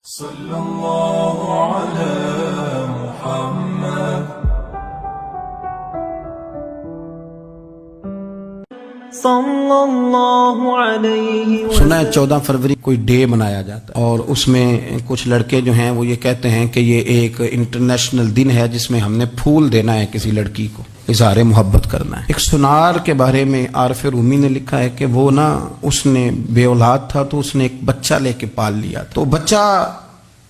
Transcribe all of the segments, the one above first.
صلی اللہ علی محمد صلی اللہ علیہ وسلم۔ سنا ہے 14 فروری کوئی ڈے منایا جاتا ہے اور اس میں کچھ لڑکے جو ہیں وہ یہ کہتے ہیں کہ یہ ایک انٹرنیشنل دن ہے جس میں ہم نے پھول دینا ہے کسی لڑکی کو، اظہار محبت کرنا ہے۔ ایک سنار کے بارے میں عارف رومی نے لکھا ہے کہ وہ اس نے بے اولاد تھا تو اس نے ایک بچہ لے کے پال لیا، تو بچہ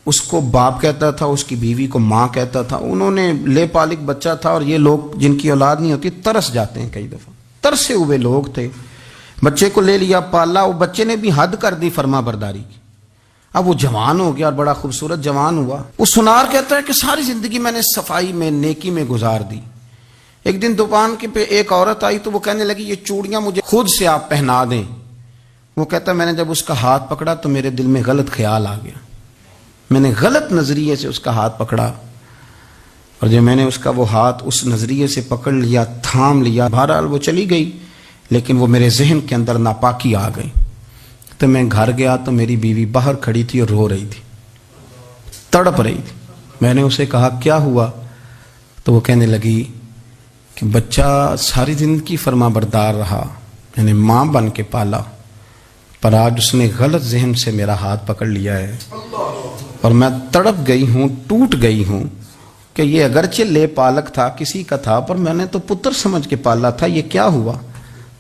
اس کو باپ کہتا تھا، اس کی بیوی کو ماں کہتا تھا۔ انہوں نے لے پال ایک بچہ تھا اور یہ لوگ جن کی اولاد نہیں ہوتی ترس جاتے ہیں، کئی دفعہ ترسے ہوئے لوگ تھے، بچے کو لے لیا پالا، وہ بچے نے بھی حد کر دی فرما برداری کی۔ اب وہ جوان ہو گیا اور بڑا خوبصورت جوان ہوا۔ وہ سنار کہتا ہے کہ ساری زندگی میں نے صفائی میں نیکی میں گزار دی۔ ایک دن دکان کے پہ ایک عورت آئی تو وہ کہنے لگی یہ چوڑیاں مجھے خود سے آپ پہنا دیں۔ وہ کہتا ہے میں نے جب اس کا ہاتھ پکڑا تو میرے دل میں غلط خیال آ گیا، میں نے غلط نظریے سے اس کا ہاتھ پکڑا، اور جب میں نے اس کا وہ ہاتھ اس نظریے سے پکڑ لیا، تھام لیا، بہرحال وہ چلی گئی، لیکن وہ میرے ذہن کے اندر ناپاکی آ گئی۔ تو میں گھر گیا تو میری بیوی باہر کھڑی تھی اور رو رہی تھی، تڑپ رہی تھی۔ میں نے اسے کہا کیا ہوا؟ تو وہ کہنے لگی کہ بچہ ساری زندگی فرما بردار رہا، میں نے ماں بن کے پالا، پر آج اس نے غلط ذہن سے میرا ہاتھ پکڑ لیا ہے اور میں تڑپ گئی ہوں، ٹوٹ گئی ہوں کہ یہ اگرچہ لے پالک تھا، کسی کا تھا، پر میں نے تو پتر سمجھ کے پالا تھا، یہ کیا ہوا؟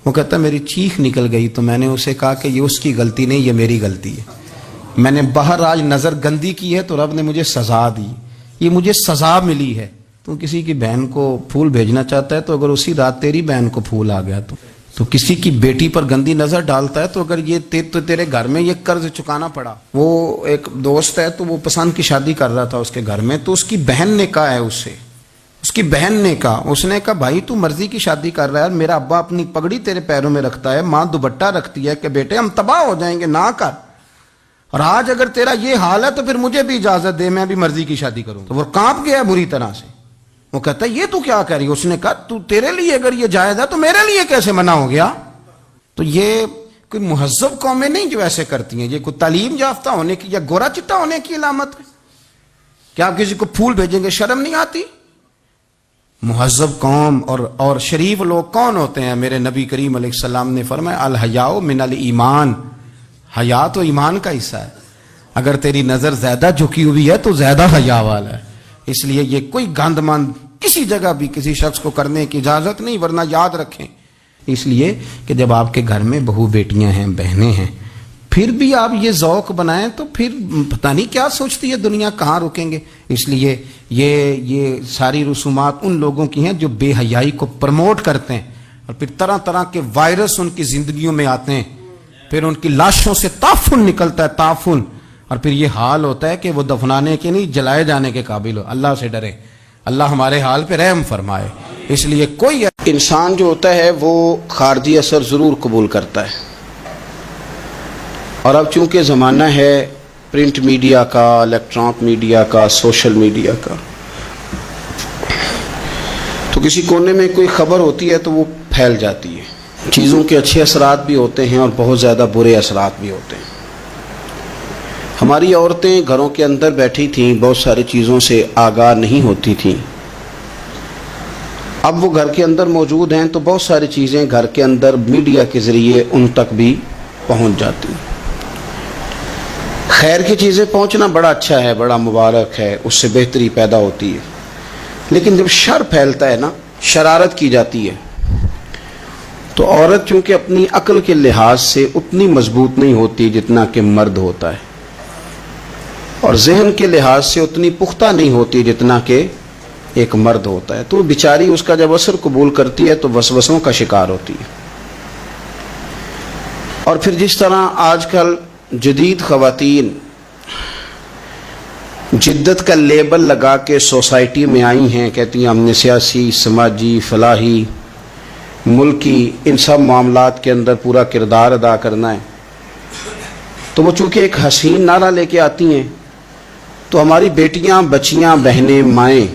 وہ کہتا میری چیخ نکل گئی۔ تو میں نے اسے کہا کہ یہ اس کی غلطی نہیں، یہ میری غلطی ہے، میں نے باہر آج نظر گندی کی ہے تو رب نے مجھے سزا دی، یہ مجھے سزا ملی ہے۔ تو کسی کی بہن کو پھول بھیجنا چاہتا ہے تو اگر اسی رات تیری بہن کو پھول آ گیا تو کسی کی بیٹی پر گندی نظر ڈالتا ہے تو اگر یہ تیرے گھر میں یہ قرض چکانا پڑا۔ وہ ایک دوست ہے تو وہ پسند کی شادی کر رہا تھا اس کے گھر میں، تو اس کی بہن نے کہا ہے اس سے، اس کی بہن نے کہا، اس نے کہا بھائی تو مرضی کی شادی کر رہا ہے، میرا ابا اپنی پگڑی تیرے پیروں میں رکھتا ہے، ماں دوپٹہ رکھتی ہے کہ بیٹے ہم تباہ ہو جائیں گے، نہ کر، اور آج اگر تیرا یہ حال ہے تو پھر مجھے بھی اجازت دے، میں بھی مرضی کی شادی کروں۔ تو وہ کانپ گیا بری طرح سے، وہ کہتا ہے یہ تو کیا کہہ رہی ہے؟ اس نے کہا تو تیرے لیے اگر یہ جائز ہے تو میرے لیے کیسے منع ہو گیا؟ تو یہ کوئی مہذب قومیں نہیں جو ایسے کرتی ہیں، یہ کوئی تعلیم یافتہ ہونے کی یا گورا چٹا ہونے کی علامت ہے؟ کیا آپ کسی کو پھول بھیجیں گے؟ شرم نہیں آتی؟ مہذب قوم اور شریف لوگ کون ہوتے ہیں؟ میرے نبی کریم علیہ السلام نے فرمایا الحیاء من الایمان، حیا تو ایمان کا حصہ ہے، اگر تیری نظر زیادہ جھکی ہوئی ہے تو زیادہ حیا والا ہے، اس لیے یہ کوئی گند مند کسی جگہ بھی کسی شخص کو کرنے کی اجازت نہیں، ورنہ یاد رکھیں اس لیے کہ جب آپ کے گھر میں بہو بیٹیاں ہیں، بہنیں ہیں، پھر بھی آپ یہ ذوق بنائیں تو پھر پتہ نہیں کیا سوچتی ہے دنیا، کہاں رکیں گے۔ اس لیے یہ ساری رسومات ان لوگوں کی ہیں جو بے حیائی کو پروموٹ کرتے ہیں، اور پھر طرح طرح کے وائرس ان کی زندگیوں میں آتے ہیں، پھر ان کی لاشوں سے تعفن نکلتا ہے، تعفن، اور پھر یہ حال ہوتا ہے کہ وہ دفنانے کے نہیں جلائے جانے کے قابل ہو۔ اللہ سے ڈرے، اللہ ہمارے حال پہ رحم فرمائے۔ اس لیے کوئی انسان جو ہوتا ہے وہ خارجی اثر ضرور قبول کرتا ہے، اور اب چونکہ زمانہ ہے پرنٹ میڈیا کا، الیکٹرانک میڈیا کا، سوشل میڈیا کا، تو کسی کونے میں کوئی خبر ہوتی ہے تو وہ پھیل جاتی ہے۔ چیزوں کے اچھے اثرات بھی ہوتے ہیں اور بہت زیادہ برے اثرات بھی ہوتے ہیں۔ ہماری عورتیں گھروں کے اندر بیٹھی تھیں، بہت ساری چیزوں سے آگاہ نہیں ہوتی تھیں، اب وہ گھر کے اندر موجود ہیں تو بہت ساری چیزیں گھر کے اندر میڈیا کے ذریعے ان تک بھی پہنچ جاتی ہیں۔ خیر کی چیزیں پہنچنا بڑا اچھا ہے، بڑا مبارک ہے، اس سے بہتری پیدا ہوتی ہے، لیکن جب شر پھیلتا ہے نا، شرارت کی جاتی ہے، تو عورت چونکہ اپنی عقل کے لحاظ سے اتنی مضبوط نہیں ہوتی جتنا کہ مرد ہوتا ہے، اور ذہن کے لحاظ سے اتنی پختہ نہیں ہوتی جتنا کہ ایک مرد ہوتا ہے، تو بیچاری اس کا جب اثر قبول کرتی ہے تو وسوسوں کا شکار ہوتی ہے۔ اور پھر جس طرح آج کل جدید خواتین جدت کا لیبل لگا کے سوسائٹی میں آئی ہیں، کہتی ہیں ہم نے سیاسی، سماجی، فلاحی، ملکی، ان سب معاملات کے اندر پورا کردار ادا کرنا ہے، تو وہ چونکہ ایک حسین نعرہ لے کے آتی ہیں، تو ہماری بیٹیاں، بچیاں، بہنیں، مائیں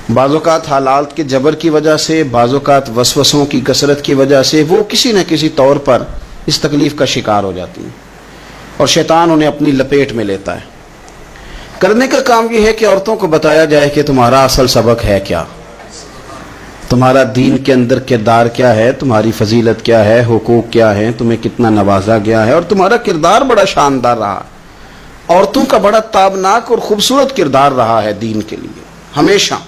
بعض اوقات حالات کے جبر کی وجہ سے، بعض اوقات وسوسوں کی کثرت کی وجہ سے وہ کسی نہ کسی طور پر اس تکلیف کا شکار ہو جاتی ہیں، اور شیطان انہیں اپنی لپیٹ میں لیتا ہے۔ کرنے کا کام یہ ہے کہ عورتوں کو بتایا جائے کہ تمہارا اصل سبق ہے کیا، تمہارا دین کے اندر کردار کیا ہے، تمہاری فضیلت کیا ہے، حقوق کیا ہے، تمہیں کتنا نوازا گیا ہے، اور تمہارا کردار بڑا شاندار رہا، عورتوں کا بڑا تابناک اور خوبصورت کردار رہا ہے دین کے لیے ہمیشہ۔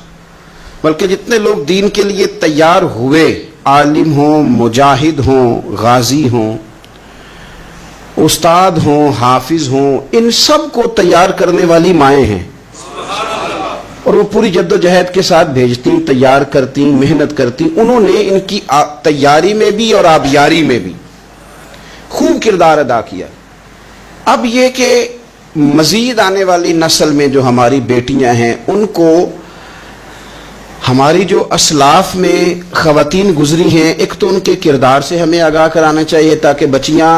بلکہ جتنے لوگ دین کے لیے تیار ہوئے، عالم ہوں، مجاہد ہوں، غازی ہوں، استاد ہوں، حافظ ہوں، ان سب کو تیار کرنے والی مائیں ہیں، اور وہ پوری جد و جہد کے ساتھ بھیجتی، تیار کرتی، محنت کرتی۔ انہوں نے ان کی تیاری میں بھی اور آبیاری میں بھی خوب کردار ادا کیا۔ اب یہ کہ مزید آنے والی نسل میں جو ہماری بیٹیاں ہیں، ان کو ہماری جو اسلاف میں خواتین گزری ہیں، ایک تو ان کے کردار سے ہمیں آگاہ کرانا چاہیے، تاکہ بچیاں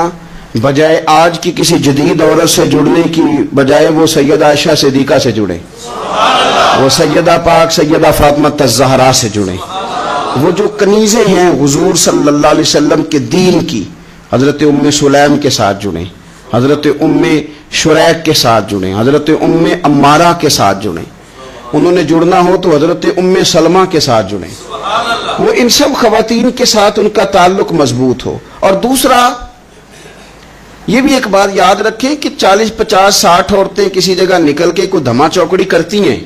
بجائے آج کی کسی جدید عورت سے جڑنے کی بجائے وہ سیدہ عائشہ صدیقہ سے جڑیں، وہ سیدہ پاک سیدہ فاطمہ الزہرا سے جڑیں، وہ جو کنیزیں ہیں حضور صلی اللہ علیہ وسلم کے دین کی، حضرت ام سلیم کے ساتھ جڑیں، حضرت ام شریک کے ساتھ جڑیں، حضرت ام عمارہ کے ساتھ جڑیں، انہوں نے جڑنا ہو تو حضرت ام سلمہ کے ساتھ جڑیں، وہ ان سب خواتین کے ساتھ ان کا تعلق مضبوط ہو۔ اور دوسرا یہ بھی ایک بات یاد رکھیں کہ 40 50 60 عورتیں کسی جگہ نکل کے کوئی دھما چوکڑی کرتی ہیں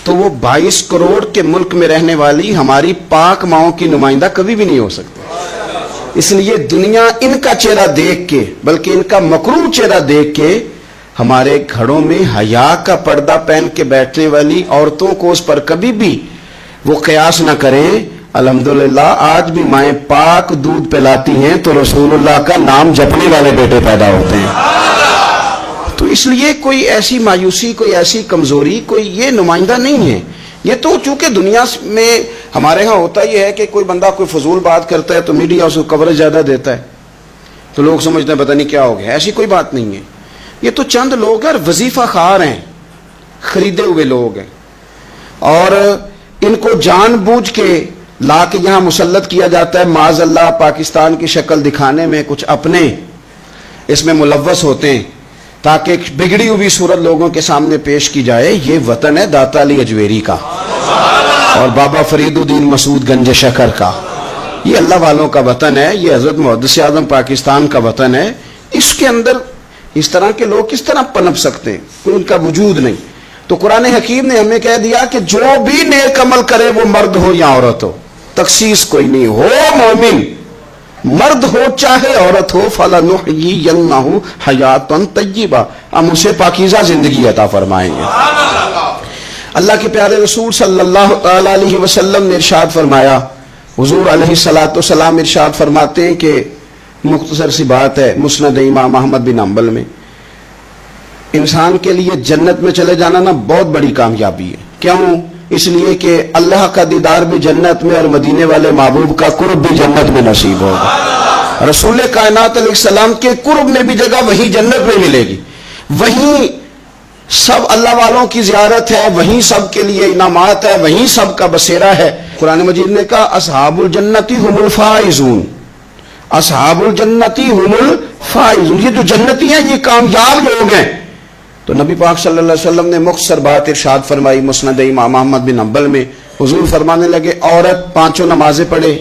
تو وہ 22 کروڑ کے ملک میں رہنے والی ہماری پاک ماؤں کی نمائندہ کبھی بھی نہیں ہو سکتی۔ اس لیے دنیا ان کا چہرہ دیکھ کے، بلکہ ان کا مکروہ چہرہ دیکھ کے، ہمارے گھروں میں حیا کا پردہ پہن کے بیٹھنے والی عورتوں کو اس پر کبھی بھی وہ قیاس نہ کریں۔ الحمدللہ آج بھی مائیں پاک دودھ پلاتی ہیں تو رسول اللہ کا نام جپنے والے بیٹے پیدا ہوتے ہیں۔ تو اس لیے کوئی ایسی مایوسی، کوئی ایسی کمزوری، کوئی یہ نمائندہ نہیں ہے۔ یہ تو چونکہ دنیا میں ہمارے ہاں ہوتا یہ ہے کہ کوئی بندہ کوئی فضول بات کرتا ہے تو میڈیا اس کو کوریج زیادہ دیتا ہے، تو لوگ سمجھتے ہیں پتہ نہیں کیا ہو گیا۔ ایسی کوئی بات نہیں ہے، یہ تو چند لوگ ہیں، وظیفہ خار ہیں، خریدے ہوئے لوگ ہیں، اور ان کو جان بوجھ کے لا کے یہاں مسلط کیا جاتا ہے، معاذ اللہ پاکستان کی شکل دکھانے میں کچھ اپنے اس میں ملوث ہوتے ہیں تاکہ بگڑی ہوئی صورت لوگوں کے سامنے پیش کی جائے۔ یہ وطن ہے داتا علی اجویری کا اور بابا فرید الدین مسعود گنج شکر کا، یہ اللہ والوں کا وطن ہے، یہ حضرت محدث اعظم پاکستان کا وطن ہے۔ اس کے اندر اس طرح کے لوگ کس طرح پنپ سکتے ہیں؟ کوئی ان کا وجود نہیں۔ تو قرآن حکیم نے ہمیں کہہ دیا کہ جو بھی نیک عمل کرے وہ مرد ہو یا عورت ہو، تخصیص کوئی نہیں، ہو مومن، مرد ہو چاہے عورت ہو، فَلَنُحْيِيَنَّهُ حَيَاةً طَيِّبَةً، ہم اسے پاکیزہ زندگی عطا فرمائیں گے۔ اللہ کے پیارے رسول صلی اللہ تعالی علیہ وسلم نے ارشاد فرمایا، حضور علیہ السلام ارشاد فرماتے ہیں کہ مختصر سی بات ہے، مسند امام احمد بن حنبل میں، انسان کے لیے جنت میں چلے جانا نا بہت بڑی کامیابی ہے۔ کیوں؟ اس لیے کہ اللہ کا دیدار بھی جنت میں اور مدینے والے محبوب کا قرب بھی جنت میں نصیب ہوگا۔ رسول کائنات علیہ السلام کے قرب میں بھی جگہ وہی جنت میں ملے گی، وہیں سب اللہ والوں کی زیارت ہے، وہیں سب کے لیے انعامات ہے، وہیں سب کا بسیرا ہے۔ قرآن مجید نے کہا اصحاب الجنتی هم الفائزون، اصحاب الجنتی هم الفائزون، یہ جو جنتی ہیں یہ کامیاب لوگ ہیں۔ تو نبی پاک صلی اللہ علیہ وسلم نے مختصر بات ارشاد فرمائی مسند امام احمد بن حنبل میں، حضور فرمانے لگے عورت 5 نمازیں پڑھے،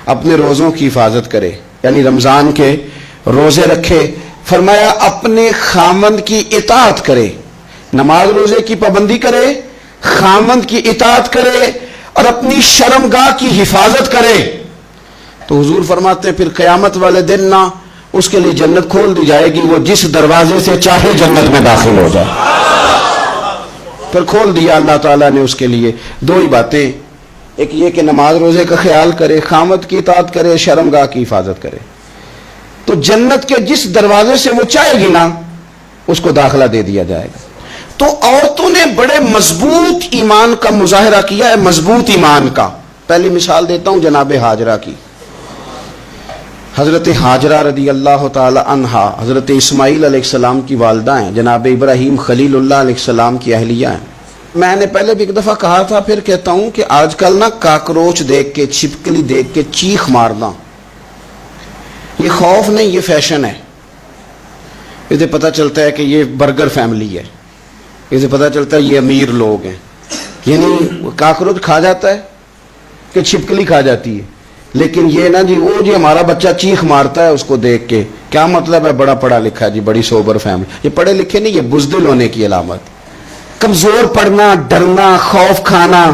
اپنے روزوں کی حفاظت کرے، یعنی رمضان کے روزے رکھے، فرمایا اپنے خامند کی اطاعت کرے، نماز روزے کی پابندی کرے، خامند کی اطاعت کرے اور اپنی شرمگاہ کی حفاظت کرے، تو حضور فرماتے ہیں پھر قیامت والے دن نہ اس کے لیے جنت کھول دی جائے گی، وہ جس دروازے سے چاہے جنت میں داخل ہو جائے۔ پھر کھول دیا اللہ تعالیٰ نے اس کے لیے۔ 2 ہی باتیں، ایک یہ کہ نماز روزے کا خیال کرے، خامد کی اطاعت کرے، شرمگاہ کی حفاظت کرے، تو جنت کے جس دروازے سے وہ چاہے گی نا اس کو داخلہ دے دیا جائے گا۔ تو عورتوں نے بڑے مضبوط ایمان کا مظاہرہ کیا ہے، مضبوط ایمان کا۔ پہلی مثال دیتا ہوں جناب ہاجرہ کی۔ حضرت ہاجرہ رضی اللہ تعالی عنہا حضرت اسماعیل علیہ السلام کی والدہ ہیں، جناب ابراہیم خلیل اللہ علیہ السلام کی اہلیہ ہیں۔ میں نے پہلے بھی ایک دفعہ کہا تھا، پھر کہتا ہوں کہ آج کل نا کاکروچ دیکھ کے، چھپکلی دیکھ کے چیخ مارنا یہ خوف نہیں، یہ فیشن ہے۔ اسے پتہ چلتا ہے کہ یہ برگر فیملی ہے، اسے پتہ چلتا ہے یہ امیر لوگ ہیں. یعنی کاکروچ کھا جاتا ہے کہ چھپکلی کھا جاتی ہے، لیکن یہ نا جی وہ جی ہمارا بچہ چیخ مارتا ہے اس کو دیکھ کے، کیا مطلب ہے بڑا پڑھا لکھا ہے جی، بڑی سوبر فیملی. یہ پڑھے لکھے نہیں، یہ بزدل ہونے کی علامت. کمزور پڑنا، ڈرنا، خوف کھانا،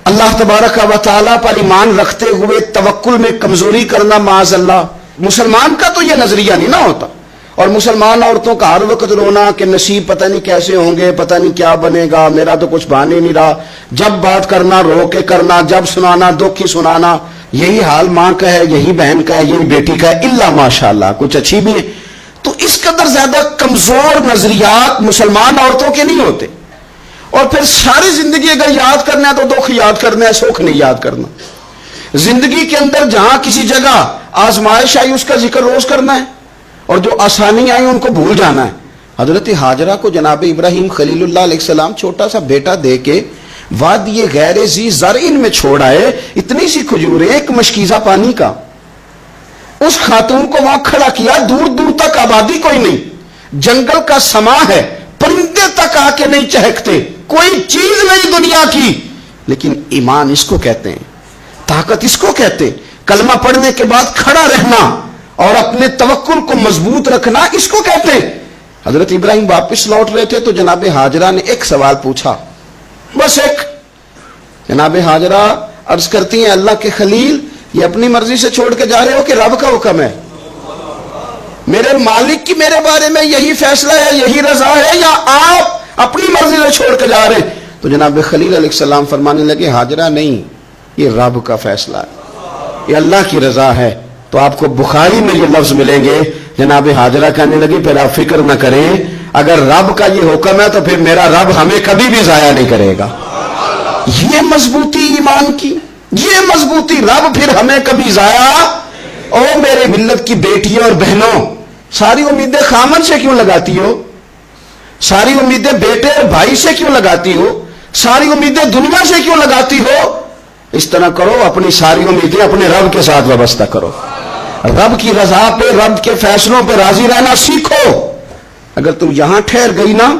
اللہ تبارک و تعالیٰ پر ایمان رکھتے ہوئے توکل میں کمزوری کرنا، معاذ اللہ. مسلمان کا تو یہ نظریہ نہیں نہ ہوتا. اور مسلمان عورتوں کا ہر وقت رونا کہ نصیب پتہ نہیں کیسے ہوں گے، پتہ نہیں کیا بنے گا، میرا تو کچھ بان ہی نہیں رہا. جب بات کرنا رو کے کرنا، جب سنانا دکھ ہی سنانا. یہی حال ماں کا ہے، یہی بہن کا ہے، یہی بیٹی کا ہے، الا ماشاءاللہ کچھ اچھی بھی ہے. تو اس قدر زیادہ کمزور نظریات مسلمان عورتوں کے نہیں ہوتے. اور پھر ساری زندگی اگر یاد کرنا ہے تو دکھ یاد کرنا ہے، سکھ نہیں یاد کرنا. زندگی کے اندر جہاں کسی جگہ آزمائش آئی اس کا ذکر روز کرنا ہے، اور جو آسانی آئی ان کو بھول جانا ہے. حضرت ہاجرہ کو جناب ابراہیم خلیل اللہ علیہ السلام چھوٹا سا بیٹا دے کے وادی غیر ذی زرع میں چھوڑ آئے. اتنی سی کھجوریں، ایک مشکیزہ پانی کا. اس خاتون کو وہاں کھڑا کیا، دور دور تک آبادی کوئی نہیں، جنگل کا سما ہے، پرندے تک آ کے نہیں چہکتے، کوئی چیز نہیں دنیا کی. لیکن ایمان اس کو کہتے ہیں، طاقت اس کو کہتے ہیں. کلمہ پڑھنے کے بعد کھڑا رہنا اور اپنے توکل کو مضبوط رکھنا اس کو کہتے ہیں. حضرت ابراہیم واپس لوٹ رہے تھے تو جناب ہاجرہ نے ایک سوال پوچھا، بس ایک. جناب ہاجرہ عرض کرتی ہیں اللہ کے خلیل، یہ اپنی مرضی سے چھوڑ کے جا رہے ہو کہ رب کا حکم ہے؟ میرے مالک کی میرے بارے میں یہی فیصلہ ہے، یہی رضا ہے، یا آپ اپنی مرضی سے چھوڑ کے جا رہے ہیں؟ تو جناب خلیل علیہ السلام فرمانے لگے، ہاجرہ نہیں، یہ رب کا فیصلہ ہے، یہ اللہ کی رضا ہے. تو آپ کو بخاری میں یہ لفظ ملیں گے. جناب ہاجرہ کہنے لگے پھر آپ فکر نہ کریں، اگر رب کا یہ حکم ہے تو پھر میرا رب ہمیں کبھی بھی ضائع نہیں کرے گا. یہ مضبوطی ایمان کی، یہ مضبوطی، رب پھر ہمیں کبھی ضائع. اور میرے ملت کی بیٹیوں اور بہنوں، ساری امیدیں خامن سے کیوں لگاتی ہو؟ ساری امیدیں بیٹے اور بھائی سے کیوں لگاتی ہو؟ ساری امیدیں دنیا سے کیوں لگاتی ہو؟ اس طرح کرو، اپنی ساری امیدیں اپنے رب کے ساتھ وابستہ کرو. رب کی رضا پہ، رب کے فیصلوں پہ راضی رہنا سیکھو. اگر تم یہاں ٹھہر گئی نا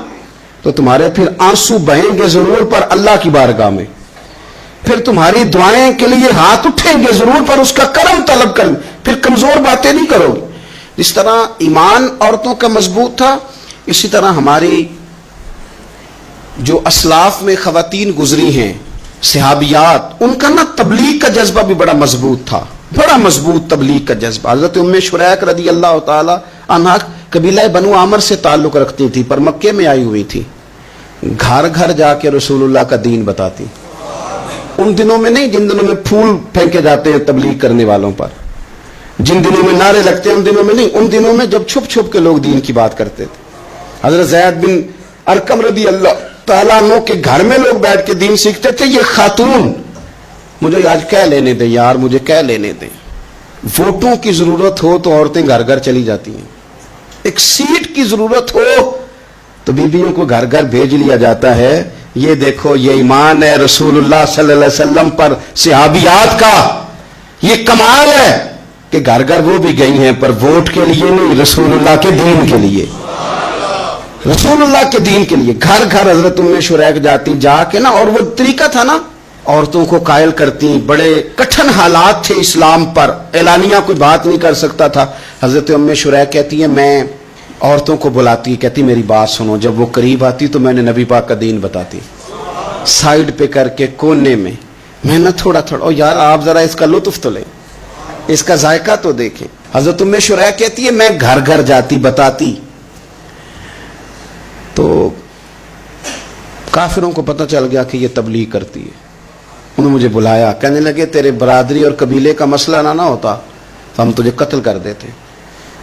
تو تمہارے پھر آنسو بہیں گے ضرور پر اللہ کی بارگاہ میں، پھر تمہاری دعائیں کے لیے ہاتھ اٹھیں گے ضرور پر اس کا کرم طلب کر، پھر کمزور باتیں نہیں کرو گے. جس طرح ایمان عورتوں کا مضبوط تھا، اسی طرح ہماری جو اسلاف میں خواتین گزری ہیں صحابیات، ان کا نا تبلیغ کا جذبہ بھی بڑا مضبوط تھا، بڑا مضبوط تبلیغ کا جذبہ. حضرت ام شریک رضی اللہ تعالی عنہا قبیلہ بنو عامر سے تعلق رکھتی تھی، پر مکے میں آئی ہوئی تھی. گھر گھر جا کے رسول اللہ کا دین بتاتی. ان دنوں میں نہیں جن دنوں میں پھول پھینکے جاتے ہیں تبلیغ کرنے والوں پر، جن دنوں میں نعرے لگتے ہیں ان دنوں میں نہیں، ان دنوں میں جب چھپ چھپ کے لوگ دین کی بات کرتے تھے. حضرت زید بن ارقم رضی اللہ تعالیٰ عنہ کے گھر میں لوگ بیٹھ کے دین سیکھتے تھے. یہ خاتون، مجھے آج کہہ لینے دیں یار، مجھے کہہ لینے دیں. ووٹوں کی ضرورت ہو تو عورتیں گھر گھر چلی جاتی ہیں، ایک سیٹ کی ضرورت ہو تو بیویوں کو گھر گھر بھیج لیا جاتا ہے. یہ دیکھو، یہ ایمان ہے رسول اللہ صلی اللہ علیہ وسلم پر صحابیات کا. یہ کمال ہے کہ گھر گھر وہ بھی گئی ہیں، پر ووٹ کے لیے نہیں، رسول اللہ کے دین کے لیے، رسول اللہ کے دین کے لیے. گھر گھر حضرت ام شریک جاتی، جا کے نا، اور وہ طریقہ تھا نا، عورتوں کو قائل کرتی. بڑے کٹھن حالات تھے اسلام پر، اعلانیہ کوئی بات نہیں کر سکتا تھا. حضرت ام شریک کہتی ہے میں عورتوں کو بلاتی، کہتی میری بات سنو. جب وہ قریب آتی تو میں نے نبی پاک کا دین بتاتی، سائیڈ پہ کر کے کونے میں. میں نہ تھوڑا تھوڑا، او یار آپ ذرا اس کا لطف تو لیں، اس کا ذائقہ تو دیکھیں. حضرت ام شریک کہتی ہے میں گھر گھر جاتی بتاتی. تو کافروں کو پتہ چل گیا کہ یہ تبلیغ کرتی ہے. انہوں نے مجھے بلایا، کہنے لگے تیرے برادری اور قبیلے کا مسئلہ نہ ہوتا تو ہم تجھے قتل کر دیتے.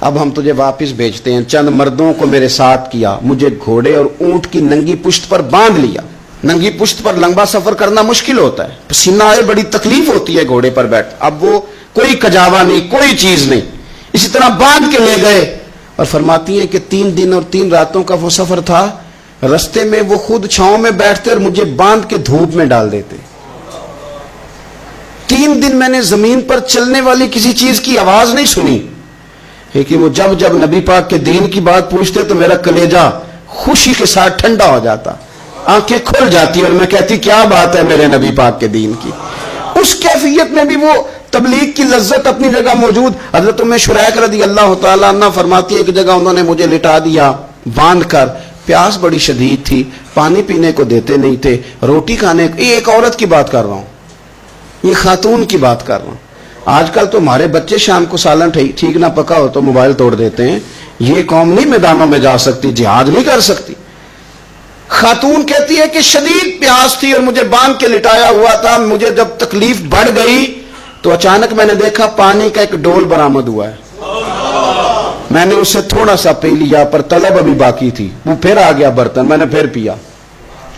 اب ہم تجھے واپس بھیجتے ہیں. چند مردوں کو میرے ساتھ کیا، مجھے گھوڑے اور اونٹ کی ننگی پشت پر باندھ لیا. ننگی پشت پر لمبا سفر کرنا مشکل ہوتا ہے، پسینہ آئے، بڑی تکلیف ہوتی ہے گھوڑے پر بیٹھ. اب وہ کوئی کجاوا نہیں، کوئی چیز نہیں، اسی طرح باندھ کے لے گئے. اور فرماتی ہیں کہ 3 دن اور 3 راتوں کا وہ سفر تھا. رستے میں وہ خود چھاؤں میں بیٹھتے اور مجھے باندھ کے دھوپ میں ڈال دیتے. 3 دن میں نے زمین پر چلنے والی کسی چیز کی آواز نہیں سنی. لیکن وہ جب جب نبی پاک کے دین کی بات پوچھتے تو میرا کلیجہ خوشی کے ساتھ ٹھنڈا ہو جاتا, آنکھیں کھل جاتی اور میں کہتی کیا بات ہے میرے نبی پاک کے دین کی. اس کیفیت میں بھی وہ تبلیغ کی لذت اپنی جگہ موجود. حضرت ام شریک رضی اللہ تعالیٰ عنہ فرماتی ہے ایک جگہ انہوں نے مجھے لٹا دیا باندھ کر, پیاس بڑی شدید تھی, پانی پینے کو دیتے نہیں تھے, روٹی کھانے, یہ ایک عورت کی بات کر رہا ہوں, یہ خاتون کی بات کر رہا ہوں. آج کل تو ہمارے بچے شام کو سالن ٹھیک نہ پکا ہو تو موبائل توڑ دیتے ہیں. یہ قوم نہیں میدانوں میں جا سکتی, جہاد نہیں کر سکتی. خاتون کہتی ہے کہ شدید پیاس تھی اور مجھے باندھ کے لٹایا ہوا تھا. مجھے جب تکلیف بڑھ گئی تو اچانک میں نے دیکھا پانی کا ایک ڈول برآمد ہوا ہے. میں نے اسے تھوڑا سا پی لیا, پر طلب ابھی باقی تھی. وہ پھر آ گیا برتن, میں نے پھر پیا.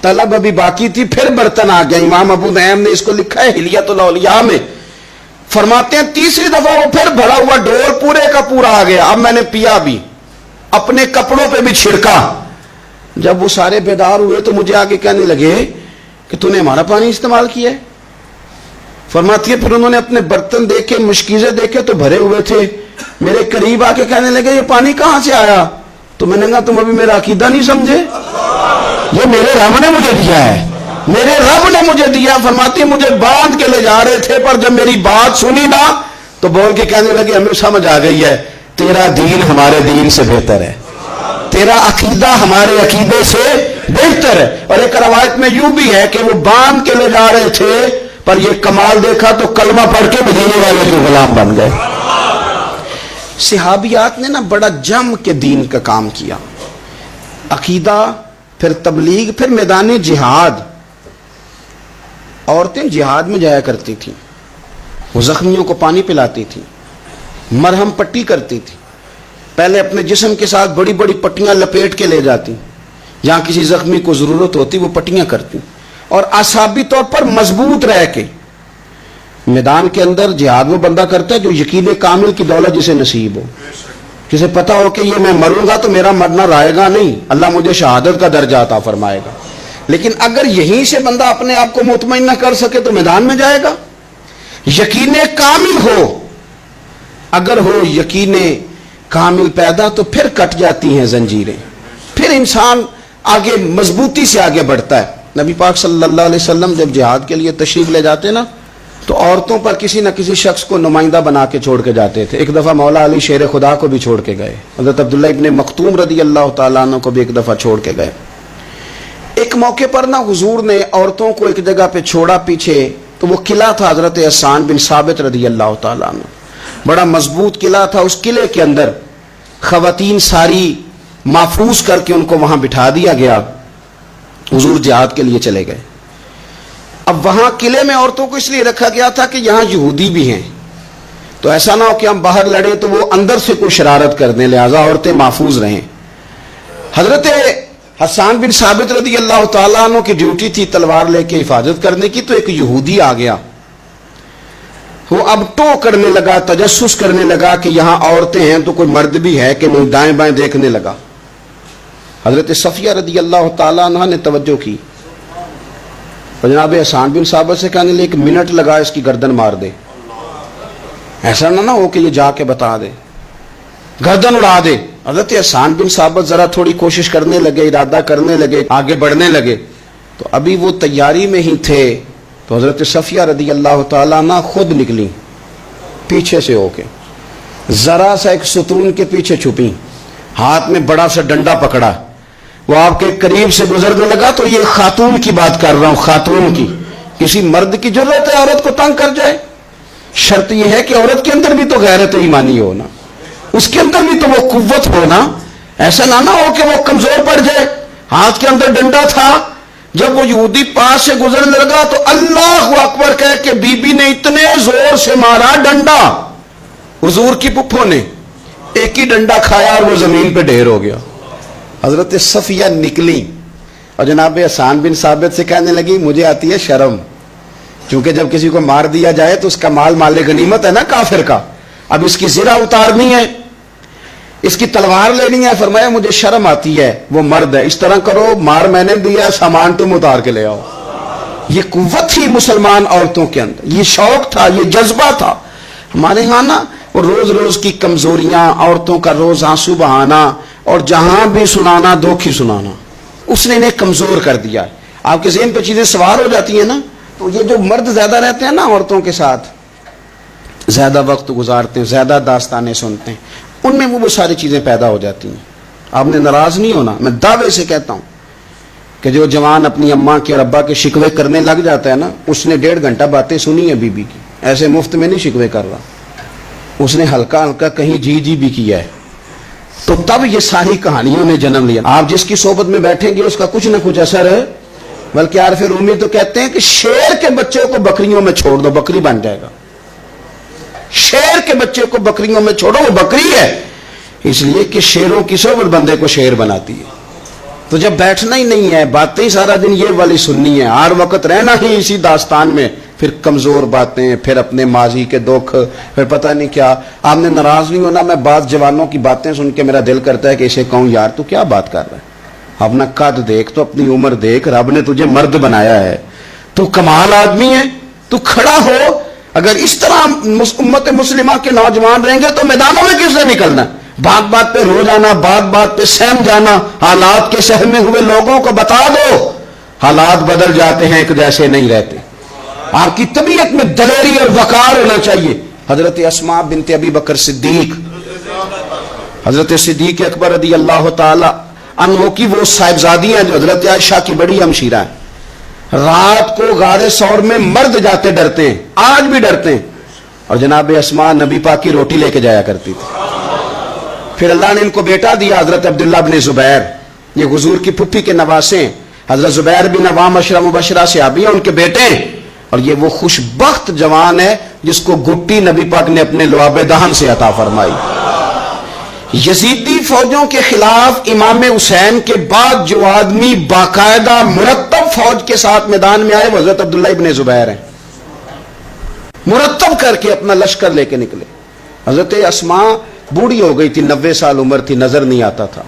طلب ابھی باقی تھی, پھر برتن آ گیا. امام ابو نعیم نے اس کو لکھا ہے حلیۃ الاولیاء میں, فرماتے ہیں تیسری دفعہ وہ پھر بھرا ہوا ڈول پورے کا پورا آ گیا. اب میں نے پیا بھی, اپنے کپڑوں پہ بھی چھڑکا. جب وہ سارے بیدار ہوئے تو مجھے آگے کہنے لگے کہ تو نے ہمارا پانی استعمال کیا ہے. فرماتی ہے پھر انہوں نے اپنے برتن دیکھے, مشکیزیں دیکھے تو بھرے ہوئے تھے. میرے قریب آ کے کہنے لگے یہ پانی کہاں سے آیا؟ تو میں نے کہا تم ابھی میرا عقیدہ نہیں سمجھے, یہ میرے رب نے مجھے دیا ہے, میرے رب نے مجھے دیا. فرماتی ہے مجھے باندھ کے لے جا رہے تھے, پر جب میری بات سنی نا تو بول کے کہنے لگے ہمیں سمجھ آ گئی ہے تیرا دین ہمارے دین سے بہتر ہے, تیرا عقیدہ ہمارے عقیدے سے بہتر ہے. اور ایک روایت میں یوں بھی ہے کہ وہ باندھ کے لے جا رہے تھے, پر یہ کمال دیکھا تو کلمہ پڑھ کے مدینے والے کے غلام بن گئے. صحابیات نے نا بڑا جم کے دین کا کام کیا, عقیدہ, پھر تبلیغ, پھر میدان جہاد. عورتیں جہاد میں جایا کرتی تھیں, وہ زخمیوں کو پانی پلاتی تھیں, مرہم پٹی کرتی تھی. پہلے اپنے جسم کے ساتھ بڑی بڑی پٹیاں لپیٹ کے لے جاتی, جہاں کسی زخمی کو ضرورت ہوتی وہ پٹیاں کرتی, اور اعصابی طور پر مضبوط رہ کے. میدان کے اندر جہاد وہ بندہ کرتا ہے جو یقین کامل کی دولت جسے نصیب ہو, جسے پتا ہو کہ یہ میں مروں گا تو میرا مرنا رائے گا نہیں, اللہ مجھے شہادت کا درجہ عطا فرمائے گا. لیکن اگر یہیں سے بندہ اپنے آپ کو مطمئن نہ کر سکے تو میدان میں جائے گا. یقین کامل ہو, اگر ہو یقین کامل پیدا تو پھر کٹ جاتی ہیں زنجیریں, پھر انسان آگے مضبوطی سے آگے بڑھتا ہے. نبی پاک صلی اللہ علیہ وسلم جب جہاد کے لیے تشریف لے جاتے نا تو عورتوں پر کسی نہ کسی شخص کو نمائندہ بنا کے چھوڑ کے جاتے تھے. ایک دفعہ مولا علی شیر خدا کو بھی چھوڑ کے گئے, حضرت عبداللہ ابن مختوم رضی اللہ تعالیٰ عنہ کو بھی ایک دفعہ چھوڑ کے گئے. ایک موقع پر نا حضور نے عورتوں کو ایک جگہ پہ چھوڑا پیچھے, تو وہ قلعہ تھا حضرت حسان بن ثابت رضی اللہ تعالیٰ عنہ, بڑا مضبوط قلعہ تھا. اس قلعے کے اندر خواتین ساری محفوظ کر کے ان کو وہاں بٹھا دیا گیا. حضور جہاد کے لیے چلے گئے. اب وہاں قلعے میں عورتوں کو اس لیے رکھا گیا تھا کہ یہاں یہودی بھی ہیں, تو ایسا نہ ہو کہ ہم باہر لڑیں تو وہ اندر سے کوئی شرارت کر دیں, لہذا عورتیں محفوظ رہیں. حضرت حسان بن ثابت رضی اللہ تعالیٰ عنہ کی ڈیوٹی تھی تلوار لے کے حفاظت کرنے کی, تو ایک یہودی آ گیا. وہ اب ٹو کرنے لگا, تجسس کرنے لگا کہ یہاں عورتیں ہیں تو کوئی مرد بھی ہے کہ نہیں, دائیں بائیں دیکھنے لگا. حضرت صفیہ رضی اللہ تعالیٰ عنہ نے توجہ کی, جناب حسان بن ثابت سے کہنے لے 1 منٹ لگا اس کی گردن مار دے, ایسا نہ ہو کہ یہ جا کے بتا دے, گردن اڑا دے. حضرت حسان بن ثابت ذرا تھوڑی کوشش کرنے لگے, ارادہ کرنے لگے, آگے بڑھنے لگے, تو ابھی وہ تیاری میں ہی تھے تو حضرت صفیہ رضی اللہ تعالیٰ عنہ خود نکلی پیچھے سے ہو کے, ذرا سا ایک ستون کے پیچھے چھپی, ہاتھ میں بڑا سا ڈنڈا پکڑا. وہ آپ کے قریب سے گزرنے لگا, تو یہ خاتون کی بات کر رہا ہوں, خاتون کی. کسی مرد کی ضرورت ہے عورت کو تنگ کر جائے؟ شرط یہ ہے کہ عورت کے اندر بھی تو غیرت ایمانی ہونا, اس کے اندر بھی تو وہ قوت ہونا. ایسا نہ ہو کہ وہ کمزور پڑ جائے. ہاتھ کے اندر ڈنڈا تھا, جب وہ یہودی پاس سے گزرنے لگا تو اللہ اکبر کہہ کے بی بی نے اتنے زور سے مارا ڈنڈا, حضور کی پپھوں نے ایک ہی ڈنڈا کھایا اور وہ زمین پہ ڈھیر ہو گیا. حضرت صفیہ نکلی اور جناب حسان بن ثابت سے کہنے لگی مجھے آتی ہے شرم, کیونکہ جب کسی کو مار دیا جائے تو اس کا مال مال غنیمت ہے نا کافر کا, اب اس کی زرہ اتارنی ہے, اس کی تلوار لینی ہے. فرمایا مجھے شرم آتی ہے, وہ مرد ہے, اس طرح کرو مار میں نے دیا, سامان تم اتار کے لے آؤ. یہ قوت تھی مسلمان عورتوں کے اندر, یہ شوق تھا, یہ جذبہ تھا. ہمارے ہاں نا اور روز روز کی کمزوریاں، عورتوں کا روز آنسو بہانا اور جہاں بھی سنانا دکھ ہی سنانا، اس نے انہیں کمزور کر دیا ہے۔ آپ کے ذہن پہ چیزیں سوار ہو جاتی ہیں نا، تو یہ جو مرد زیادہ رہتے ہیں نا عورتوں کے ساتھ، زیادہ وقت گزارتے ہیں، زیادہ داستانیں سنتے ہیں، ان میں وہ ساری چیزیں پیدا ہو جاتی ہیں۔ آپ نے ناراض نہیں ہونا، میں دعوے سے کہتا ہوں کہ جو جوان اپنی اماں کے اور ابا کے شکوے کرنے لگ جاتا ہے نا، اس نے 1.5 گھنٹہ باتیں سنی ہے بی بی کی، ایسے مفت میں نہیں شکوے کر رہا، اس نے ہلکا ہلکا کہیں جی بھی کیا ہے، تو تب یہ ساری کہانیوں نے جنم لیا۔ آپ جس کی صحبت میں بیٹھیں گے اس کا کچھ نہ کچھ اثر ہے، بلکہ عارف رومی تو کہتے ہیں کہ شیر کے بچے کو بکریوں میں چھوڑ دو، بکری بن جائے گا۔ شیر کے بچے کو بکریوں میں چھوڑو، وہ بکری ہے، اس لیے کہ شیروں کی صحبت بندے کو شیر بناتی ہے۔ تو جب بیٹھنا ہی نہیں ہے، باتیں سارا دن یہ والی سننی ہے، ہر وقت رہنا ہی اسی داستان میں، پھر کمزور باتیں، پھر اپنے ماضی کے دکھ، پھر پتہ نہیں کیا۔ آپ نے ناراض نہیں ہونا، میں بعض جوانوں کی باتیں سن کے میرا دل کرتا ہے کہ اسے کہوں یار تو کیا بات کر رہا ہے، اپنا قد دیکھ، تو اپنی عمر دیکھ، رب نے تجھے مرد بنایا ہے، تو کمال آدمی ہے، تو کھڑا ہو۔ اگر اس طرح امت مسلمہ کے نوجوان رہیں گے تو میدانوں میں کس سے نکلنا؟ بات بات پہ رو جانا، بات بات پہ سہم جانا، حالات کے سہمے ہوئے لوگوں کو بتا دو حالات بدل جاتے ہیں، ایک جیسے نہیں رہتے۔ آپ کی طبیعت میں دلیری اور وقار ہونا چاہیے۔ حضرت اسماء بنت ابی بکر صدیق، حضرت صدیق اکبر رضی اللہ تعالی عنہ کی وہ صاحبزادی ہیں جو حضرت عائشہ کی بڑی ہمشیرہ ہیں۔ رات کو غار ثور میں مرد جاتے ڈرتے ہیں، آج بھی ڈرتے ہیں، اور جناب اسماء نبی پاک کی روٹی لے کے جایا کرتی تھی۔ پھر اللہ نے ان کو بیٹا دیا، حضرت عبداللہ بن زبیر، یہ حضور کی پھپھی کے نواسے ہیں۔ حضرت زبیر بن عوام عشرہ مبشرہ صحابی ہیں، ان کے بیٹے ہیں، اور یہ وہ خوش بخت جوان ہے جس کو گھٹی نبی پاک نے اپنے لعاب دہن سے عطا فرمائی۔ یزیدی فوجوں کے خلاف امام حسین کے بعد جو آدمی باقاعدہ مرتب فوج کے ساتھ میدان میں آئے وہ حضرت عبداللہ ابن زبیر ہیں، مرتب کر کے اپنا لشکر لے کے نکلے۔ حضرت اسماء بوڑھی ہو گئی تھی، 90 سال عمر تھی، نظر نہیں آتا تھا۔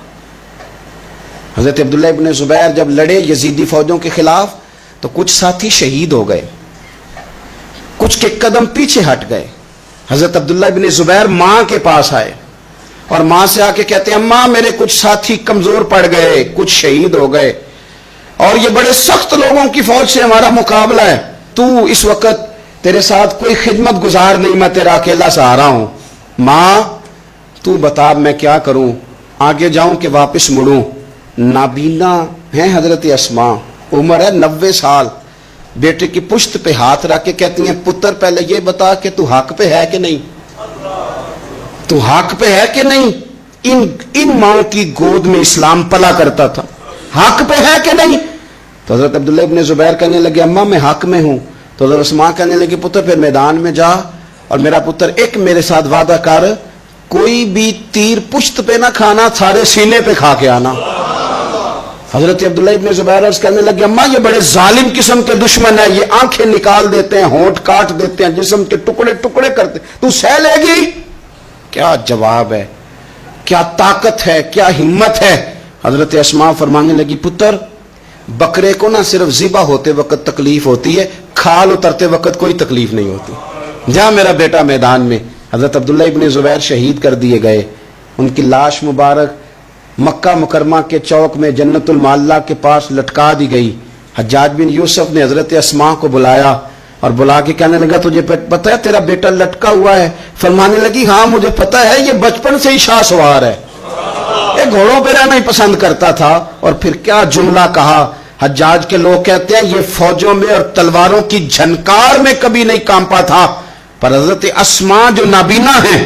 حضرت عبداللہ ابن زبیر جب لڑے یزیدی فوجوں کے خلاف تو کچھ ساتھی شہید ہو گئے، کچھ کے قدم پیچھے ہٹ گئے۔ حضرت عبداللہ ابن زبیر ماں کے پاس آئے اور ماں سے آ کے کہتے ہیں اماں میرے کچھ ساتھی کمزور پڑ گئے، کچھ شہید ہو گئے، اور یہ بڑے سخت لوگوں کی فوج سے ہمارا مقابلہ ہے، تو اس وقت تیرے ساتھ کوئی خدمت گزار نہیں، میں تیرا اکیلا سہارا ہوں، ماں تو بتا میں کیا کروں، آگے جاؤں کہ واپس مڑوں؟ نابینا ہیں حضرت اسماء، عمر ہے 90 سال، بیٹے کی پشت پہ ہاتھ رکھ کے کہتی ہیں پتر پہلے یہ بتا کہ تو حق پہ ہے کہ نہیں، تو حق پہ ہے کہ نہیں؟ ان ماں کی گود میں اسلام پلا کرتا تھا، حق پہ ہے کہ نہیں؟ تو حضرت عبداللہ ابن زبیر کہنے لگے اماں میں حق میں ہوں۔ تو حضرت اسماء کہنے لگے پتر پھر میدان میں جا، اور میرا پتر ایک میرے ساتھ وعدہ کر، کوئی بھی تیر پشت پہ نہ کھانا، سارے سینے پہ کھا کے آنا۔ حضرت عبداللہ ابن زبیر عرض کرنے لگے اماں یہ بڑے ظالم قسم کے دشمن ہیں، یہ آنکھیں نکال دیتے ہیں، ہونٹ کاٹ دیتے ہیں، جسم کے ٹکڑے ٹکڑے کرتے، تو سہ لے گی؟ کیا جواب ہے، کیا طاقت ہے، کیا ہمت ہے۔ حضرت اسماء فرمانے لگی پتر بکرے کو نہ صرف ذبح ہوتے وقت تکلیف ہوتی ہے، کھال اترتے وقت کوئی تکلیف نہیں ہوتی، جا میرا بیٹا میدان میں۔ حضرت عبداللہ ابن زبیر شہید کر دیے گئے، ان کی لاش مبارک مکہ مکرمہ کے چوک میں جنت المعلیٰ کے پاس لٹکا دی گئی۔ حجاج بن یوسف نے حضرت اسماء کو بلایا اور بلا کے کہنے لگا تجھے پتہ ہے تیرا بیٹا لٹکا ہوا ہے؟ فرمانے لگی ہاں مجھے پتہ ہے، یہ بچپن سے ہی شاہ سوار ہے، یہ گھوڑوں پہ رہنا ہی پسند کرتا تھا۔ اور پھر کیا جملہ کہا، حجاج کے لوگ کہتے ہیں یہ فوجوں میں اور تلواروں کی جھنکار میں کبھی نہیں کانپا تھا، پر حضرت اسماء جو نابینا ہیں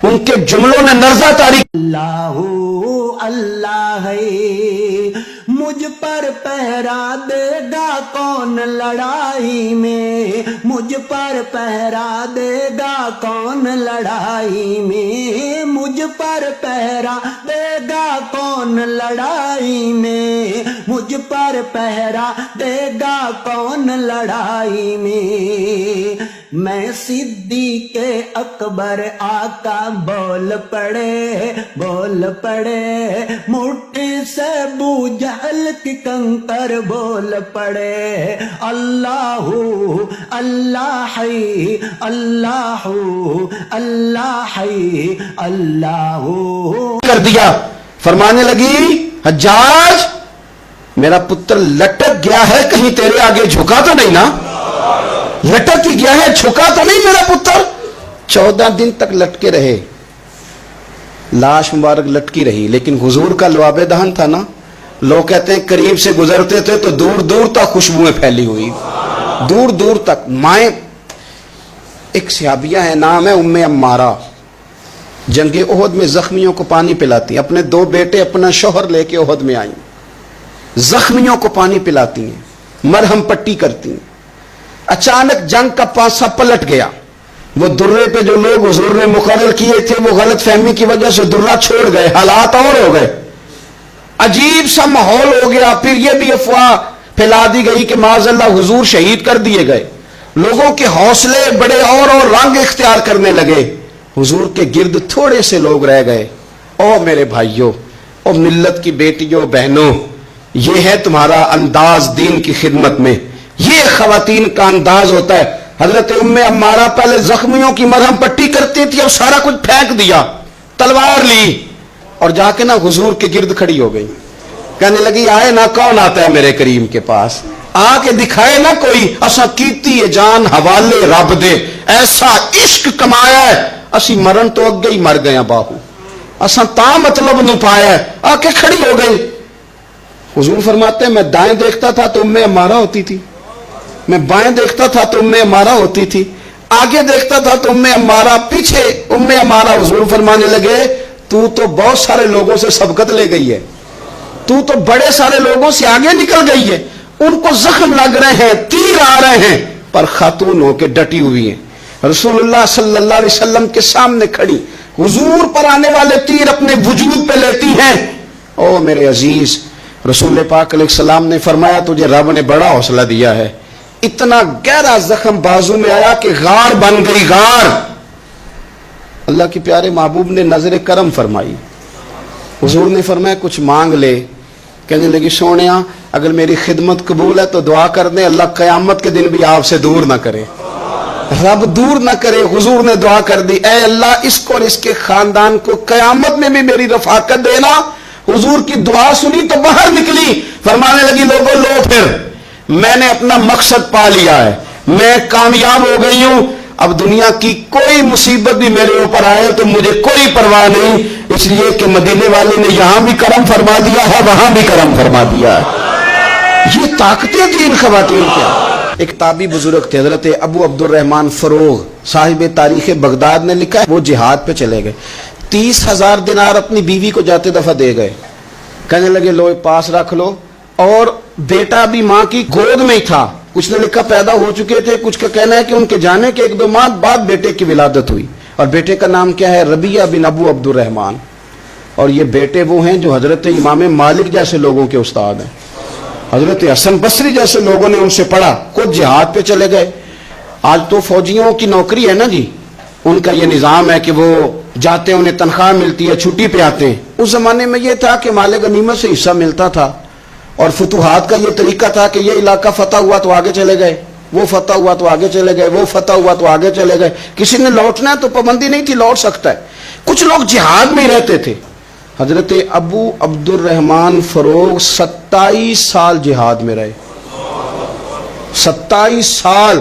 ان کے جملوں نے نرزہ تاریخ۔ اللہ اللہ ہے مجھ پر پہرا دے گا کون لڑائی میں، مجھ پر پہرا دے گا کون لڑائی میں، مجھ پر پہرا دے گا کون لڑائی میں، مجھ پر پہرا دے گا کون لڑائی میں. میں صدیق اکبر آقا بول پڑے مٹھی سے ابو جہل کی کنکر بول پڑے. اللہ اللہ حی اللہ اللہ حی اللہ کر دیا. فرمانے لگی حجاج میرا پتر لٹک گیا ہے, کہیں تیرے آگے جھکا تو نہیں نا؟ لٹک ہی گیا ہے, جھکا تو نہیں میرا پتر؟ 14 دن تک لٹکے رہے, لاش مبارک لٹکی رہی, لیکن حضور کا لعاب دہن تھا نا. لوگ کہتے ہیں قریب سے گزرتے تھے تو دور دور تک خوشبوئیں پھیلی ہوئی, دور دور تک. مائیں ایک صحابیہ ہے, نام ہے ام عمارہ, جنگ احد میں زخمیوں کو پانی پلاتی, اپنے 2 بیٹے اپنا شوہر لے کے احد میں آئیں, زخمیوں کو پانی پلاتی ہیں, مرہم پٹی کرتی ہیں. اچانک جنگ کا پانسا پلٹ گیا. وہ درے پہ جو لوگ حضور نے مقرر کیے تھے وہ غلط فہمی کی وجہ سے درہ چھوڑ گئے, حالات اور ہو گئے, عجیب سا ماحول ہو گیا. پھر یہ بھی افواہ پھیلا دی گئی کہ معاذ اللہ حضور شہید کر دیے گئے. لوگوں کے حوصلے بڑے اور رنگ اختیار کرنے لگے. حضور کے گرد تھوڑے سے لوگ رہ گئے. او میرے بھائیوں, او ملت کی بیٹیوں بہنوں, یہ ہے تمہارا انداز دین کی خدمت میں, یہ خواتین کا انداز ہوتا ہے. حضرت ام عمارہ پہلے زخمیوں کی مرہم پٹی کرتی تھی, اور سارا کچھ پھینک دیا, تلوار لی اور جا کے نا حضور کے گرد کھڑی ہو گئی. کہنے لگی آئے نا, کون آتا ہے میرے کریم کے پاس, آ کے دکھائے نا کوئی, اسا کیتی ہے جان حوالے رب دے, ایسا عشق کمایا ہے, اسی مرن تو اگے ہی مر گیا باہو, اسا تا مطلب نو پایا ہے. آ کے کھڑی ہو گئی. حضور فرماتے ہیں میں دائیں دیکھتا تھا تو ام عمارہ ہوتی تھی, میں بائیں دیکھتا تھا تو ام عمارہ ہوتی تھی, آگے دیکھتا تھا تو ام عمارہ, پیچھے ام عمارہ. حضور فرمانے لگے تو بہت سارے لوگوں سے سبقت لے گئی ہے, تو بڑے سارے لوگوں سے آگے نکل گئی ہے. ان کو زخم لگ رہے ہیں, تیر آ رہے ہیں, پر خاتون ہو کے ڈٹی ہوئی ہیں. رسول اللہ صلی اللہ علیہ وسلم کے سامنے کھڑی, حضور پر آنے والے تیر اپنے وجود پہ لیتی ہیں. او میرے عزیز, رسول پاک علیہ السلام نے فرمایا تجھے رب نے بڑا حوصلہ دیا ہے. اتنا گہرا زخم بازو میں آیا کہ غار بن گئی, غار. اللہ کے پیارے محبوب نے نظر کرم فرمائی. حضور نے فرمایا کچھ مانگ لے. کہنے لگی سونیا اگر میری خدمت قبول ہے تو دعا کر دیں, اللہ قیامت کے دن بھی آپ سے دور نہ کرے, رب دور نہ کرے. حضور نے دعا کر دی, اے اللہ اس کو اور اس کے خاندان کو قیامت میں بھی میری رفاقت دینا. حضور کی دعا سنی تو باہر نکلی, فرمانے لگی لوگوں لو پھر میں نے اپنا مقصد پا لیا ہے, میں کامیاب ہو گئی ہوں, اب دنیا کی کوئی مصیبت بھی میرے اوپر آئے تو مجھے کوئی پرواہ نہیں, اس لیے کہ مدینے والے نے یہاں بھی کرم فرما دیا ہے, وہاں بھی کرم فرما دیا ہے. یہ طاقتیں تھیں ان خواتین کیا. ایک تابعی بزرگ تھے حضرت ابو عبد الرحمن فروغ, صاحب تاریخ بغداد نے لکھا ہے وہ جہاد پہ چلے گئے, 30,000 دینار اپنی بیوی کو جاتے دفعہ دے گئے. کہنے لگے لو پاس رکھ لو, اور بیٹا بھی ماں کی گود میں ہی تھا. کچھ نے لکھا پیدا ہو چکے تھے, کچھ کا کہنا ہے کہ ان کے جانے کے 1-2 ماہ بعد بیٹے کی ولادت ہوئی, اور بیٹے کا نام کیا ہے, ربیہ بن ابو عبد الرحمن. اور یہ بیٹے وہ ہیں جو حضرت امام مالک جیسے لوگوں کے استاد ہیں, حضرت حسن بصری جیسے لوگوں نے ان سے پڑھا. خود جہاد پہ چلے گئے. آج تو فوجیوں کی نوکری ہے نا جی, ان کا یہ نظام ہے کہ وہ جاتے ہیں, انہیں تنخواہ ملتی ہے, چھٹی پہ آتے ہیں. اس زمانے میں یہ تھا کہ مال غنیمت سے حصہ ملتا تھا, اور فتوحات کا یہ طریقہ تھا کہ یہ علاقہ فتح ہوا تو آگے چلے گئے, وہ فتح ہوا تو آگے چلے گئے, وہ فتح ہوا تو آگے چلے گئے. کسی نے لوٹنا ہے تو پابندی نہیں تھی, لوٹ سکتا ہے. کچھ لوگ جہاد میں ہی رہتے تھے. حضرت ابو عبد الرحمن فروغ 27 سال جہاد میں رہے, 27 سال.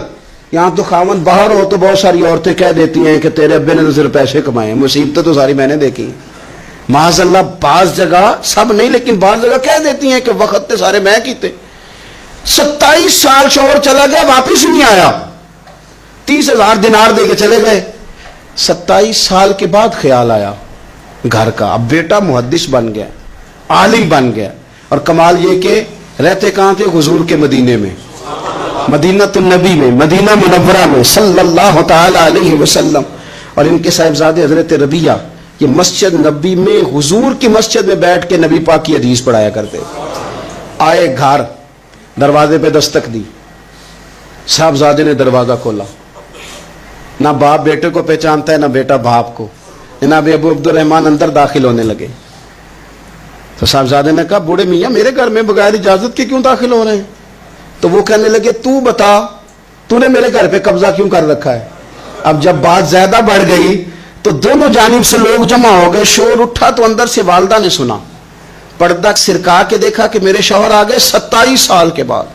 یہاں تو خاوند باہر ہو تو بہت ساری عورتیں کہہ دیتی ہیں کہ تیرے ابے نے نظر پیسے کمائے. مصیبتیں تو ساری میں نے دیکھی معاذ اللہ. بعض جگہ, سب نہیں لیکن بعض جگہ کہہ دیتی ہیں کہ وقت تے سارے میں کیتے. 27 سال شوہر چلا گیا, واپس نہیں آیا, 30,000 دینار دے کے چلے گئے. 27 سال کے بعد خیال آیا گھر کا. اب بیٹا محدث بن گیا, عالم بن گیا, اور کمال یہ کہ رہتے کہاں تھے, حضور کے مدینے میں, مدینہ النبی میں, مدینہ منورہ میں صلی اللہ تعالی علیہ وسلم. اور ان کے صاحبزادے حضرت ربیہ یہ مسجد نبی میں, حضور کی مسجد میں بیٹھ کے نبی پاک کی حدیث پڑھایا کرتے. آئے گھر, دروازے پہ دستک دی, صاحبزادے نے دروازہ کھولا. نہ باپ بیٹے کو پہچانتا ہے نہ بیٹا باپ کو. جناب ابو عبد الرحمان اندر داخل ہونے لگے تو صاحبزادے نے کہا بوڑھے میاں میرے گھر میں بغیر اجازت کے کیوں داخل ہو رہے ہیں؟ تو وہ کہنے لگے تو بتا, تو نے میرے گھر پہ قبضہ کیوں کر رکھا ہے؟ اب جب بات زیادہ بڑھ گئی تو دونوں جانب سے لوگ جمع ہو گئے, شور اٹھا تو اندر سے والدہ نے سنا, پردہ سرکا کے دیکھا کہ میرے شوہر آ گئے 27 سال کے بعد.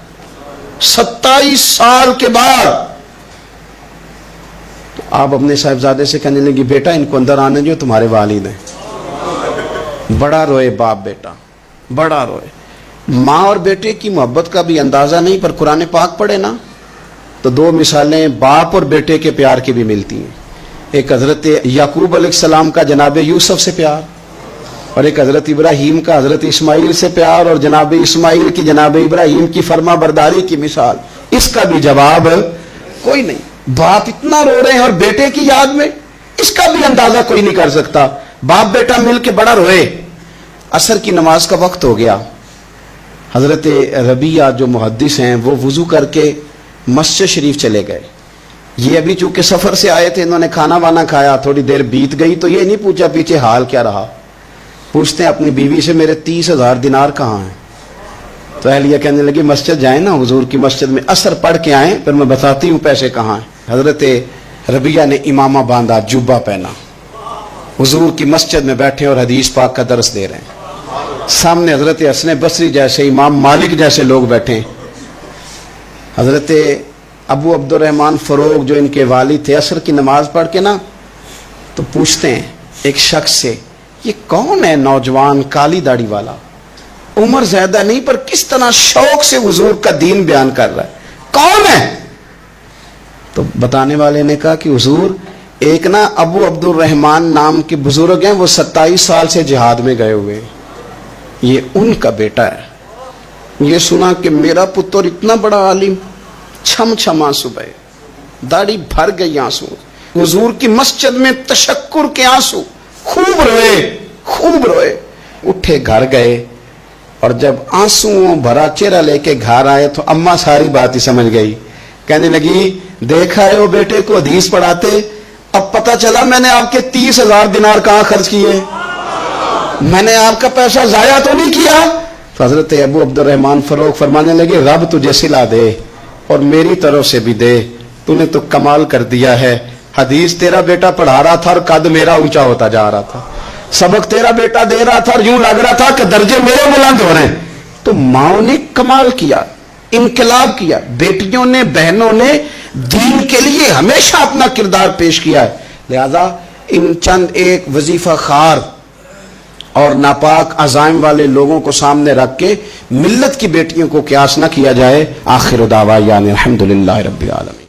27 سال کے بعد آپ اپنے صاحبزادے سے کہنے لگی بیٹا ان کو اندر آنے جو تمہارے والد ہیں. بڑا روئے باپ بیٹا, بڑا روئے. ماں اور بیٹے کی محبت کا بھی اندازہ نہیں, پر قرآن پاک پڑھے نا تو دو مثالیں باپ اور بیٹے کے پیار کی بھی ملتی ہیں. ایک حضرت یعقوب علیہ السلام کا جناب یوسف سے پیار, اور ایک حضرت ابراہیم کا حضرت اسماعیل سے پیار, اور جناب اسماعیل کی جناب ابراہیم کی فرما برداری کی مثال. اس کا بھی جواب کوئی نہیں. باپ اتنا رو رہے ہیں اور بیٹے کی یاد میں, اس کا بھی اندازہ کوئی نہیں کر سکتا. باپ بیٹا مل کے بڑا روئے. عصر کی نماز کا وقت ہو گیا. حضرت ربیعہ جو محدث ہیں وہ وضو کر کے مسجد شریف چلے گئے. یہ ابھی چونکہ سفر سے آئے تھے, انہوں نے کھانا وانا کھایا, تھوڑی دیر بیت گئی تو یہ نہیں پوچھا پیچھے حال کیا رہا. پوچھتے ہیں اپنی بیوی سے میرے 30,000 دینار کہاں ہیں؟ تو اہلیہ کہنے لگی مسجد جائیں نا, حضور کی مسجد میں عصر پڑھ کے آئیں, پھر میں بتاتی ہوں پیسے کہاں ہیں. حضرت ربیعہ نے امامہ باندھا, جبہ پہنا, حضور کی مسجد میں بیٹھے اور حدیث پاک کا درس دے رہے ہیں. سامنے حضرت حسن بصری جیسے, امام مالک جیسے لوگ بیٹھے. حضرت ابو عبد الرحمان فروغ جو ان کے والد تھے, عصر کی نماز پڑھ کے نا تو پوچھتے ہیں ایک شخص سے یہ کون ہے نوجوان کالی داڑھی والا, عمر زیادہ نہیں پر کس طرح شوق سے حضور کا دین بیان کر رہا ہے, کون ہے؟ تو بتانے والے نے کہا کہ حضور ایک نا ابو عبد الرحمان نام کے بزرگ ہیں, وہ 27 سال سے جہاد میں گئے ہوئے, یہ ان کا بیٹا ہے. یہ سنا کہ میرا پتر اتنا بڑا عالم, چھم چھم آنسو بہے, داڑھی بھر گئی آنسو. حضور کی مسجد میں تشکر کے آنسو, خوب روئے, خوب روئے. اٹھے گھر گئے, اور جب آنسوؤں بھرا چہرہ لے کے گھر آئے تو اماں ساری بات ہی سمجھ گئی. کہنے لگی دیکھا ہے وہ بیٹے کو حدیث پڑھاتے, اب پتہ چلا میں نے آپ کے 30,000 دینار کہاں خرچ کیے, میں نے آپ کا پیسہ ضائع تو نہیں کیا. تو حضرت ابو عبد الرحمان فروغ فرمانے لگے رب تجھے صلہ دے اور میری طرف سے بھی دے, تو نے تو کمال کر دیا ہے. حدیث تیرا بیٹا پڑھا رہا تھا اور قد میرا اونچا ہوتا جا رہا تھا, سبق تیرا بیٹا دے رہا تھا اور یوں لگ رہا تھا کہ درجے میرے بلند ہو رہے ہیں. تو ماں نے کمال کیا, انقلاب کیا. بیٹیوں نے, بہنوں نے دین کے لیے ہمیشہ اپنا کردار پیش کیا ہے. لہذا ان چند ایک وظیفہ خار اور ناپاک عزائم والے لوگوں کو سامنے رکھ کے ملت کی بیٹیوں کو قیاس نہ کیا جائے. آخر دعوانا الحمدللہ رب العالمین.